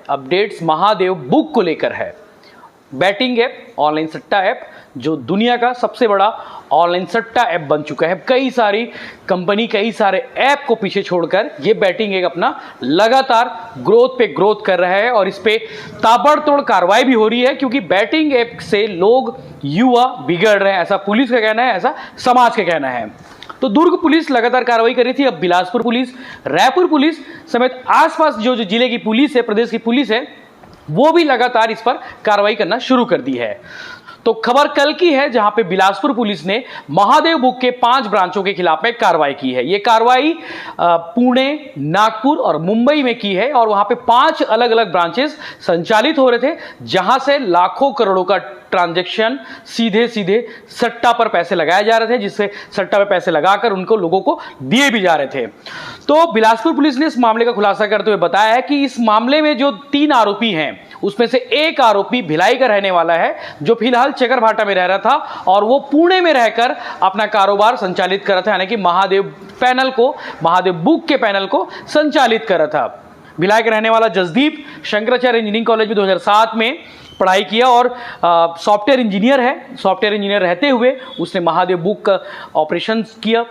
Updates Mahadev book को लेकर है। बैटिंग ऐप, ऑनलाइन सट्टा ऐप जो दुनिया का सबसे बड़ा ऑनलाइन सट्टा ऐप बन चुका है। कई सारी कंपनी, कई सारे ऐप को पीछे छोड़कर ये बैटिंग ऐप अपना लगातार ग्रोथ पे ग्रोथ कर रहा है और इस पे ताबड़तोड़ कार्रवाई भी हो रही है, क्योंकि बैटिंग ऐप से लोग, युवा बिगड़ रहे हैं, ऐसा पुलिस का कहना है, ऐसा समाज का कहना है। तो दुर्ग पुलिस लगातार कार्रवाई कर रही थी। अब बिलासपुर पुलिस, रायपुर पुलिस समेत आसपास जो जिले की पुलिस है, प्रदेश की पुलिस है, वो भी लगातार इस पर कार्रवाई करना शुरू कर दी है। तो खबर कल की है, जहां पे बिलासपुर पुलिस ने महादेव बुक के 5 ब्रांचों के खिलाफ में कार्रवाई की है। यह कार्रवाई पुणे, नागपुर और मुंबई में की है और वहां पे 5 अलग अलग ब्रांचेस संचालित हो रहे थे, जहां से लाखों करोड़ों का ट्रांजैक्शन सीधे सीधे सट्टा पर पैसे लगाए जा रहे थे, जिससे सट्टा पर पैसे लगाकर उनको लोगों को दिए भी जा रहे थे। तो बिलासपुर पुलिस ने इस मामले का खुलासा करते हुए बताया है कि इस मामले में जो 3 आरोपी हैं, उसमें से एक आरोपी भिलाई का रहने वाला है, जो फिलहाल चकरभाटा में रह रहा था और वो पुणे में रहकर अपना कारोबार संचालित कर रहा था, यानी कि महादेव पैनल को, महादेव बुक के पैनल को संचालित कर रहा था। भिलाई का रहने वाला जसदीप शंकराचार्य इंजीनियरिंग कॉलेज में 2007 में पढ़ाई किया और सॉफ्टवेयर इंजीनियर है। सॉफ्टवेयर इंजीनियर रहते हुए उसने महादेव बुक का ऑपरेशन किया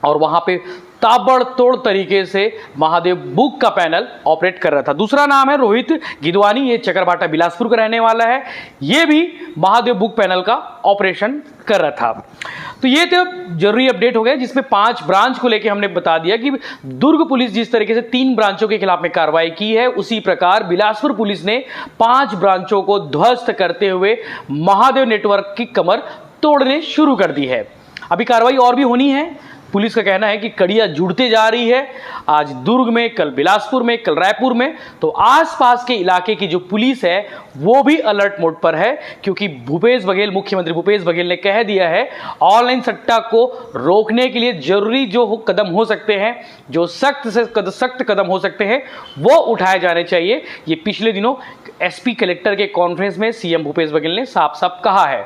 और वहां पे ताबड़तोड़ तरीके से महादेव बुक का पैनल ऑपरेट कर रहा था। दूसरा नाम है रोहित गिदवानी, ये चकरभाटा बिलासपुर का रहने वाला है। ये भी महादेव बुक पैनल का ऑपरेशन कर रहा था। तो ये तो जरूरी अपडेट हो गया, जिसमें 5 ब्रांच को लेकर हमने बता दिया कि दुर्ग पुलिस जिस तरीके से 3 ब्रांचों के खिलाफ में कार्रवाई की है, उसी प्रकार बिलासपुर पुलिस ने 5 ब्रांचों को ध्वस्त करते हुए महादेव नेटवर्क की कमर तोड़ने शुरू कर दी है। अभी कार्रवाई और भी होनी है। पुलिस का कहना है कि कड़ियां जुड़ते जा रही है, आज दुर्ग में, कल बिलासपुर में, कल रायपुर में। तो आसपास के इलाके की जो पुलिस है वो भी अलर्ट मोड पर है, क्योंकि मुख्यमंत्री भूपेश बघेल ने कह दिया है ऑनलाइन सट्टा को रोकने के लिए जरूरी जो कदम हो सकते हैं, जो सख्त से सख्त कदम हो सकते हैं, वो उठाए जाने चाहिए। ये पिछले दिनों एसपी कलेक्टर के कॉन्फ्रेंस में सीएम भूपेश बघेल ने साफ साफ कहा है।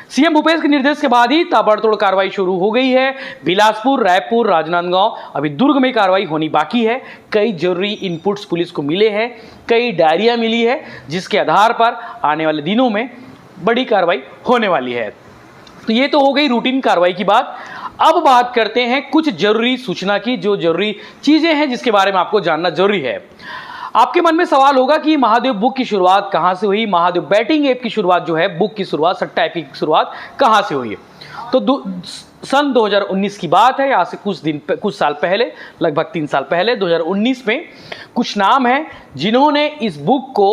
सीएम भूपेश के निर्देश के बाद ही ताबड़तोड़ कार्रवाई शुरू हो गई है। बिलासपुर, रायपुर, राजनांदगांव, अभी दुर्ग में कार्रवाई होनी बाकी है। कई जरूरी इनपुट्स पुलिस को मिले हैं, कई डायरियां मिली है, जिसके आधार पर आने वाले दिनों में बड़ी कार्रवाई होने वाली है। तो ये तो हो गई रूटीन कार्रवाई की बात। अब बात करते हैं कुछ जरूरी सूचना की, जो जरूरी चीजें हैं जिसके बारे में आपको जानना जरूरी है। आपके मन में सवाल होगा कि महादेव बुक की शुरुआत कहां से हुई, महादेव बैटिंग ऐप की शुरुआत जो है, बुक की शुरुआत, सट्टा ऐप की शुरुआत कहां से हुई है। तो सन 2019 की बात है, यहाँ से कुछ साल पहले, लगभग 3 साल पहले 2019 में कुछ नाम हैं जिन्होंने इस बुक को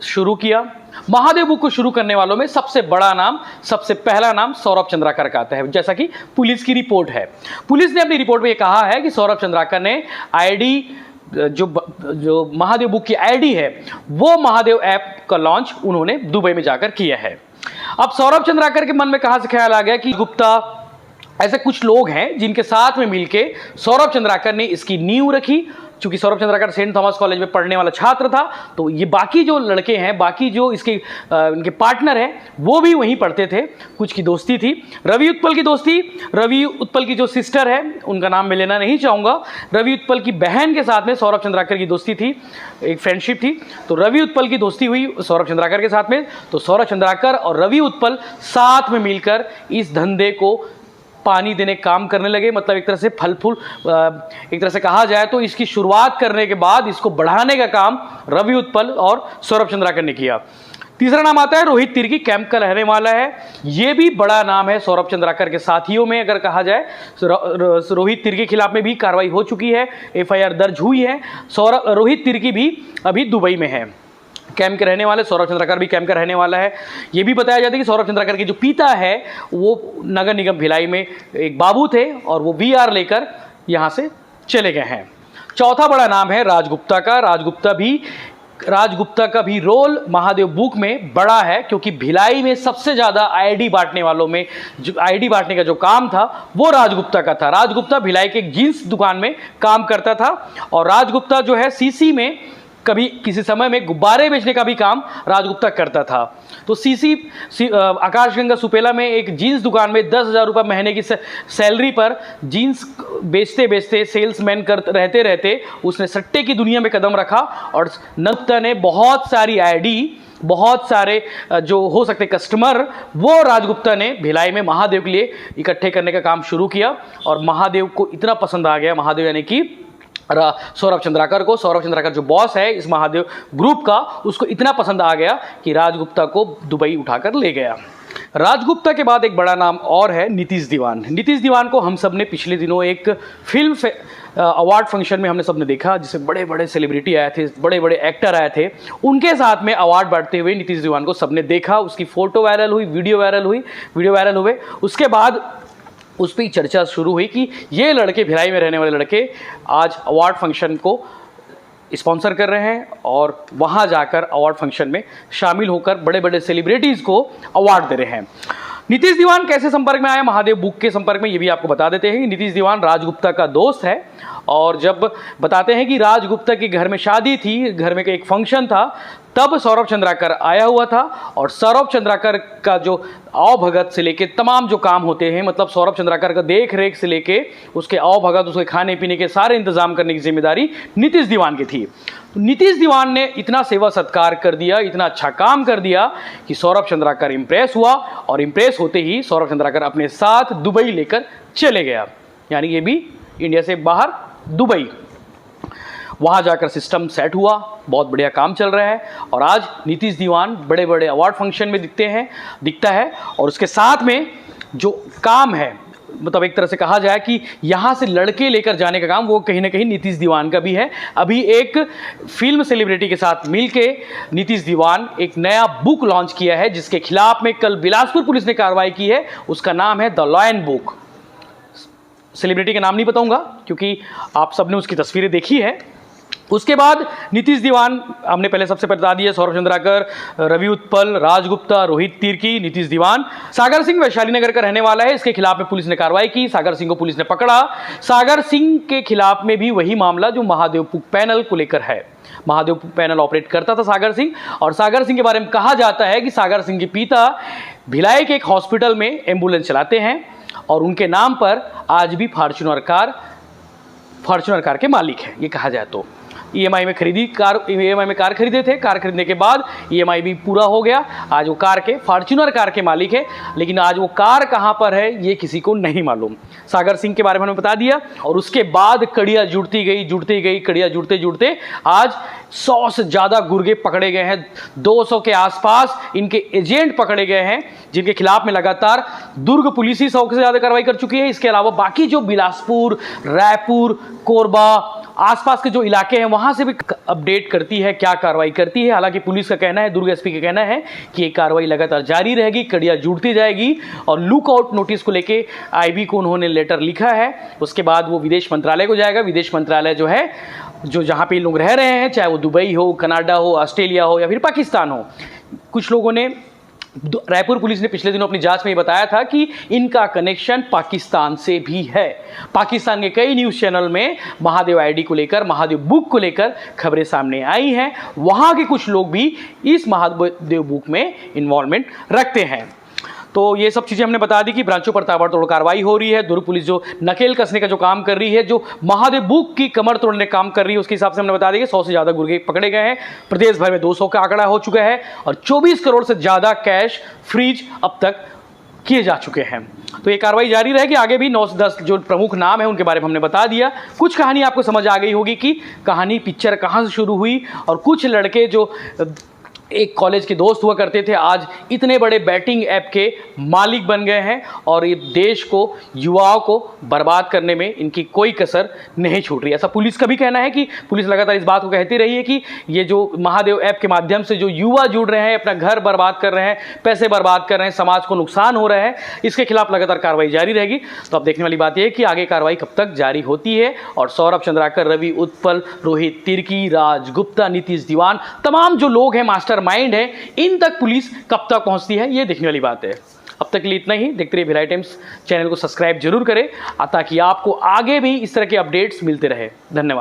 शुरू किया। महादेव बुक को शुरू करने वालों में सबसे बड़ा नाम, सबसे पहला नाम सौरभ चंद्राकर का आता है, जैसा कि पुलिस की रिपोर्ट है। पुलिस ने अपनी रिपोर्ट में यह कहा है कि सौरभ चंद्राकर ने आईडी, जो महादेव बुक की आईडी है, वो महादेव ऐप का लॉन्च उन्होंने दुबई में जाकर किया है। अब सौरभ चंद्राकर के मन में कहां से ख्याल आ गया कि गुप्ता, ऐसे कुछ लोग हैं जिनके साथ में मिलके सौरभ चंद्राकर ने इसकी नींव रखी। चूंकि Saurabh Chandrakar Saint Thomas College में पढ़ने वाला छात्र था, तो ये बाकी जो लड़के हैं, बाकी जो इनके पार्टनर हैं, वो भी वहीं पढ़ते थे। कुछ की दोस्ती थी, रवि उत्पल की दोस्ती, रवि उत्पल की जो सिस्टर है, उनका नाम मैं लेना नहीं चाहूँगा, रवि उत्पल की बहन के साथ में सौरभ चंद्राकर की दोस्ती थी, एक फ्रेंडशिप थी। तो रवि उत्पल की दोस्ती हुई सौरभ चंद्राकर के साथ में, तो सौरभ चंद्राकर और रवि उत्पल साथ में मिलकर इस धंधे को पानी देने काम करने लगे। मतलब एक तरह से फल फूल, एक तरह से कहा जाए तो इसकी शुरुआत करने के बाद इसको बढ़ाने का काम रवि उत्पल और सौरभ चंद्राकर ने किया। तीसरा नाम आता है रोहित तिर्की, कैंप का रहने वाला है। यह भी बड़ा नाम है सौरभ चंद्राकर के साथियों में। अगर कहा जाए रोहित तिर्की के खिलाफ में भी कार्रवाई हो चुकी है, एफआईआर दर्ज हुई है। रोहित तिर्की भी अभी दुबई में है, कैंप के रहने वाले। सौरभ चंद्राकर भी कैंप का रहने वाला है। यह भी बताया जाता है कि सौरभ चंद्राकर के जो पिता है वो नगर निगम भिलाई में एक बाबू थे और वो वीआर लेकर यहां से चले गए हैं। चौथा बड़ा नाम है राजगुप्ता का। राजगुप्ता का भी रोल महादेव बुक में बड़ा है, क्योंकि भिलाई में सबसे ज्यादा आईडी बांटने वालों में, जो आईडी बांटने का जो काम था वो राजगुप्ता का था। राजगुप्ता भिलाई के एक जींस दुकान में काम करता था और राजगुप्ता जो है सीसी में कभी किसी समय में गुब्बारे बेचने का भी काम राजगुप्ता करता था। तो आकाशगंगा सुपेला में एक जीन्स दुकान में 10,000 रुपये महीने की सैलरी पर जीन्स बेचते बेचते सेल्समैन रहते रहते उसने सट्टे की दुनिया में कदम रखा और गुप्ता ने बहुत सारी आईडी, बहुत सारे जो हो सकते कस्टमर, वो राजगुप्ता ने भिलाई में महादेव के लिए इकट्ठे करने का काम शुरू किया। और महादेव को इतना पसंद आ गया, महादेव यानी कि सौरभ चंद्राकर को, सौरभ चंद्राकर जो बॉस है इस महादेव ग्रुप का, उसको इतना पसंद आ गया कि राजगुप्ता को दुबई उठाकर ले गया। राजगुप्ता के बाद एक बड़ा नाम और है नीतीश दीवान। नीतीश दीवान को हम सब ने पिछले दिनों एक फिल्म अवार्ड फंक्शन में हमने सबने देखा, जिसमें बड़े बड़े सेलिब्रिटी आए थे, बड़े बड़े एक्टर आए थे, उनके साथ में अवार्ड बांटते हुए नीतीश दीवान को सबने देखा। उसकी फोटो वायरल हुई, वीडियो वायरल हुए। उसके बाद उस पर चर्चा शुरू हुई कि ये लड़के, भिलाई में रहने वाले लड़के, आज अवार्ड फंक्शन को स्पॉन्सर कर रहे हैं और वहाँ जाकर अवार्ड फंक्शन में शामिल होकर बड़े बड़े सेलिब्रिटीज़ को अवार्ड दे रहे हैं। नीतीश दीवान कैसे संपर्क में आया महादेव बुक के संपर्क में, ये भी आपको बता देते हैं। नीतीश दीवान राजगुप्ता का दोस्त है और जब बताते हैं कि राजगुप्ता के घर में शादी थी, घर में एक फंक्शन था, तब सौरभ चंद्राकर आया हुआ था। और सौरभ चंद्राकर का जो आवभगत से लेके तमाम जो काम होते हैं, मतलब सौरभ चंद्राकर का देख रेख से लेके उसके आवभगत, उसके खाने पीने के सारे इंतजाम करने की जिम्मेदारी नीतीश दीवान की थी। नीतीश दीवान ने इतना सेवा सत्कार कर दिया, इतना अच्छा काम कर दिया कि सौरभ चंद्राकर इंप्रेस हुआ और इंप्रेस होते ही सौरभ चंद्राकर अपने साथ दुबई लेकर चले गया। यानी ये भी इंडिया से बाहर दुबई, वहाँ जाकर सिस्टम सेट हुआ, बहुत बढ़िया काम चल रहा है। और आज नीतीश दीवान बड़े बड़े अवार्ड फंक्शन में दिखता है। और उसके साथ में जो काम है, मतलब एक तरह से कहा जाए कि यहाँ से लड़के लेकर जाने का काम, वो कहीं ना कहीं नीतीश दीवान का भी है। अभी एक फिल्म सेलिब्रिटी के साथ मिलके नीतीश दीवान एक नया बुक लॉन्च किया है, जिसके खिलाफ में कल बिलासपुर पुलिस ने कार्रवाई की है। उसका नाम है द लॉयन बुक। सेलिब्रिटी का नाम नहीं बताऊंगा क्योंकि आप सबने उसकी तस्वीरें देखी है। उसके बाद नीतीश दीवान, हमने पहले सबसे बता दिया, सौरभ चंद्राकर, रवि उत्पल, राजगुप्ता, रोहित तिर्की, नीतीश दीवान। सागर सिंह वैशाली नगर का रहने वाला है, इसके खिलाफ में पुलिस ने कार्रवाई की। सागर सिंह को पुलिस ने पकड़ा। सागर सिंह के खिलाफ में भी वही मामला जो महादेव पुक पैनल को लेकर है। महादेव पुक पैनल ऑपरेट करता था सागर सिंह, और सागर सिंह के बारे में कहा जाता है कि सागर सिंह के पिता भिलाई के एक हॉस्पिटल में एम्बुलेंस चलाते हैं और उनके नाम पर आज भी फॉर्च्यूनर कार के मालिक हैं। ये कहा जाए तो ईएमआई में कार खरीदे थे। कार खरीदने के बाद ईएमआई भी पूरा हो गया। आज वो फॉर्च्यूनर कार के मालिक है, लेकिन आज वो कार कहाँ पर है ये किसी को नहीं मालूम। सागर सिंह के बारे में हमने बता दिया। और उसके बाद कड़ियाँ जुड़ती गई, कड़ियाँ जुड़ते आज 100 से ज़्यादा गुर्गे पकड़े गए हैं। 200 के आसपास इनके एजेंट पकड़े गए हैं, जिनके खिलाफ में लगातार दुर्ग पुलिस ही 100 से ज़्यादा कार्रवाई कर चुकी है। इसके अलावा बाकी जो बिलासपुर, रायपुर, कोरबा, आसपास के जो इलाके हैं, वहां से भी अपडेट करती है, क्या कार्रवाई करती है। हालांकि पुलिस का कहना है, दुर्ग एसपी का कहना है कि ये कार्रवाई लगातार जारी रहेगी, कड़ियाँ जुड़ती जाएगी। और लुकआउट नोटिस को लेके आईबी को उन्होंने लेटर लिखा है। उसके बाद वो विदेश मंत्रालय को जाएगा। विदेश मंत्रालय जो है, जो जहाँ पे लोग रह रहे हैं, चाहे वो दुबई हो, कनाडा हो, ऑस्ट्रेलिया हो या फिर पाकिस्तान हो, कुछ लोगों ने, रायपुर पुलिस ने पिछले दिनों अपनी जांच में बताया था कि इनका कनेक्शन पाकिस्तान से भी है। पाकिस्तान के कई न्यूज़ चैनल में महादेव आईडी को लेकर, महादेव बुक को लेकर खबरें सामने आई हैं। वहाँ के कुछ लोग भी इस महादेव बुक में इन्वॉल्वमेंट रखते हैं। तो ये सब चीज़ें हमने बता दी कि ब्रांचों पर ताबड़तोड़ कार्रवाई हो रही है। दुर्ग पुलिस जो नकेल कसने का जो काम कर रही है, जो महादेव बुक की कमर तोड़ने का काम कर रही है, उसके हिसाब से हमने बता दी कि 100 से ज़्यादा गुर्गे पकड़े गए हैं। प्रदेश भर में 200 का आंकड़ा हो चुका है और 24 करोड़ से ज़्यादा कैश फ्रीज अब तक किए जा चुके हैं। तो ये कार्रवाई जारी रहेगी। आगे भी 9 से 10 जो प्रमुख नाम है उनके बारे में हमने बता दिया। कुछ कहानी आपको समझ आ गई होगी कि कहानी पिक्चर कहाँ से शुरू हुई, और कुछ लड़के जो एक कॉलेज के दोस्त हुआ करते थे, आज इतने बड़े बैटिंग ऐप के मालिक बन गए हैं। और ये देश को, युवाओं को बर्बाद करने में इनकी कोई कसर नहीं छूट रही। ऐसा पुलिस का भी कहना है कि पुलिस लगातार इस बात को कहती रही है कि ये जो महादेव ऐप के माध्यम से जो युवा जुड़ रहे हैं, अपना घर बर्बाद कर रहे हैं, पैसे बर्बाद कर रहे हैं, समाज को नुकसान हो रहा है, इसके खिलाफ लगातार कार्रवाई जारी रहेगी। तो अब देखने वाली बात यह है कि आगे कार्रवाई कब तक जारी होती है। और सौरभ चंद्राकर, रवि उत्पल, रोहित तिर्की, राजगुप्ता, नीतीश दीवान, तमाम जो लोग हैं, मास्टर माइंड है, इन तक पुलिस कब तक पहुंचती है, ये देखने वाली बात है। अब तक के लिए इतना ही। देखते रहिए भिलाई टाइम्स। चैनल को सब्सक्राइब जरूर करें ताकि आपको आगे भी इस तरह के अपडेट्स मिलते रहे। धन्यवाद।